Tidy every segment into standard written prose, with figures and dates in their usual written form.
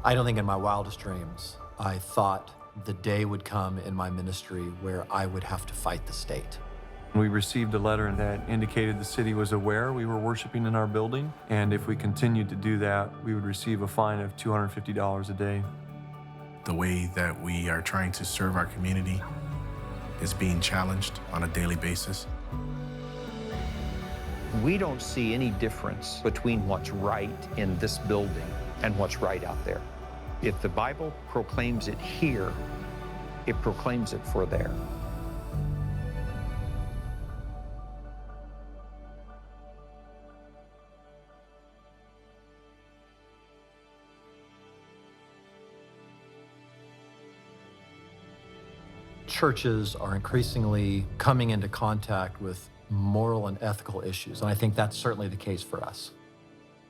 I don't think in my wildest dreams I thought the day would come in my ministry where I would have to fight the state. We received a letter that indicated the city was aware we were worshiping in our building, and if we continued to do that, we would receive a fine of $250 a day. The way that we are trying to serve our community is being challenged on a daily basis. We don't see any difference between what's right in this building and what's right out there. If the Bible proclaims it here, it proclaims it for there. Churches are increasingly coming into contact with moral and ethical issues, and I think that's certainly the case for us.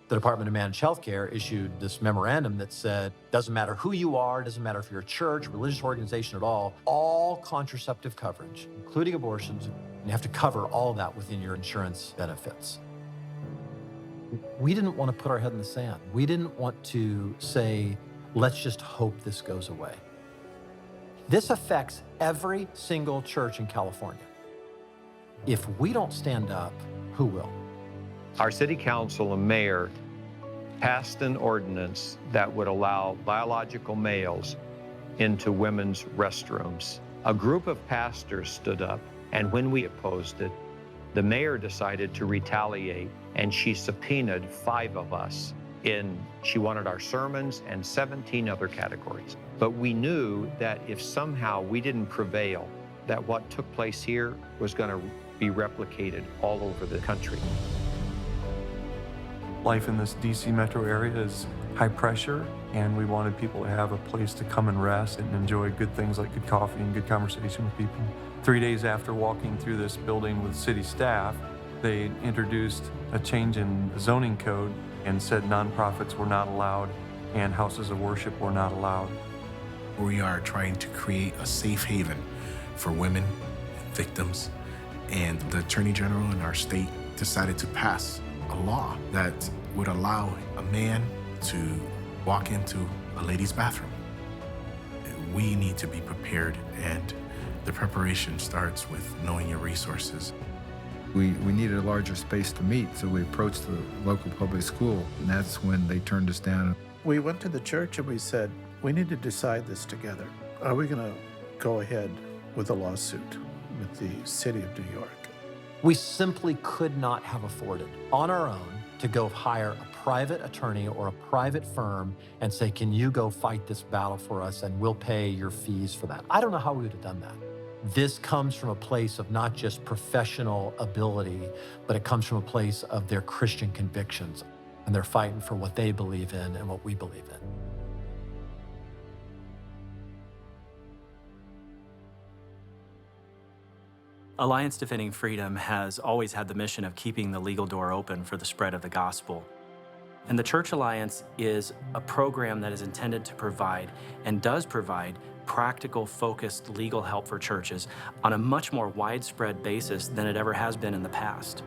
The Department of Managed Healthcare issued this memorandum that said, doesn't matter who you are, doesn't matter if you're a church, religious organization at all contraceptive coverage, including abortions, you have to cover all of that within your insurance benefits. We didn't want to put our head in the sand. We didn't want to say, let's just hope this goes away. This affects every single church in California. If we don't stand up, who will? Our city council and mayor passed an ordinance that would allow biological males into women's restrooms. A group of pastors stood up, and when we opposed it, the mayor decided to retaliate, and she subpoenaed 5 of us. She wanted our sermons and 17 other categories. But we knew that if somehow we didn't prevail, that what took place here was going to be replicated all over the country. Life in this DC metro area is high pressure, and we wanted people to have a place to come and rest and enjoy good things like good coffee and good conversation with people. 3 days after walking through this building with city staff, they introduced a change in the zoning code and said nonprofits were not allowed and houses of worship were not allowed. We are trying to create a safe haven for women, victims, and the Attorney General in our state decided to pass a law that would allow a man to walk into a lady's bathroom. We need to be prepared, and the preparation starts with knowing your resources. We needed a larger space to meet, so we approached the local public school, and that's when they turned us down. We went to the church and we said, we need to decide this together. Are we going to go ahead with a lawsuit with the city of New York? We simply could not have afforded on our own to go hire a private attorney or a private firm and say, can you go fight this battle for us and we'll pay your fees for that. I don't know how we would have done that. This comes from a place of not just professional ability, but it comes from a place of their Christian convictions, and they're fighting for what they believe in and what we believe in. Alliance Defending Freedom has always had the mission of keeping the legal door open for the spread of the gospel. And the Church Alliance is a program that is intended to provide and does provide practical, focused legal help for churches on a much more widespread basis than it ever has been in the past.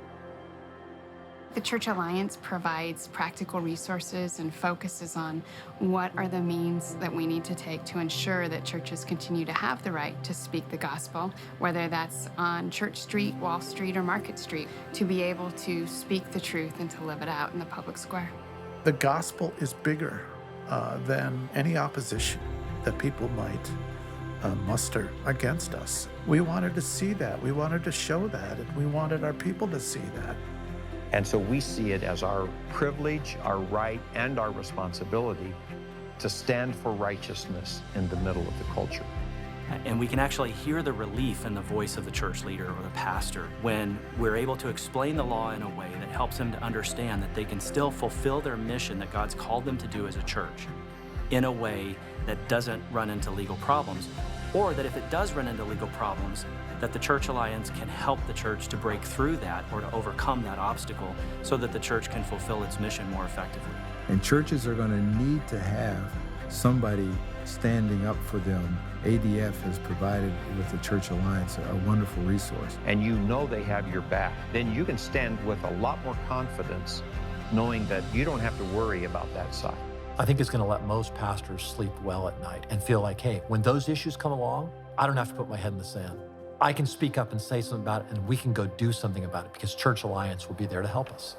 The Church Alliance provides practical resources and focuses on what are the means that we need to take to ensure that churches continue to have the right to speak the gospel, whether that's on Church Street, Wall Street, or Market Street, to be able to speak the truth and to live it out in the public square. The gospel is bigger than any opposition that people might muster against us. We wanted to see that. We wanted to show that. And we wanted our people to see that. And so we see it as our privilege, our right, and our responsibility to stand for righteousness in the middle of the culture. And we can actually hear the relief in the voice of the church leader or the pastor when we're able to explain the law in a way that helps them to understand that they can still fulfill their mission that God's called them to do as a church in a way that doesn't run into legal problems, or that if it does run into legal problems, that the Church Alliance can help the church to break through that or to overcome that obstacle so that the church can fulfill its mission more effectively. And churches are going to need to have somebody standing up for them. ADF has provided with the Church Alliance a wonderful resource. And you know they have your back. Then you can stand with a lot more confidence knowing that you don't have to worry about that side. I think it's going to let most pastors sleep well at night and feel like, hey, when those issues come along, I don't have to put my head in the sand. I can speak up and say something about it, and we can go do something about it because Church Alliance will be there to help us.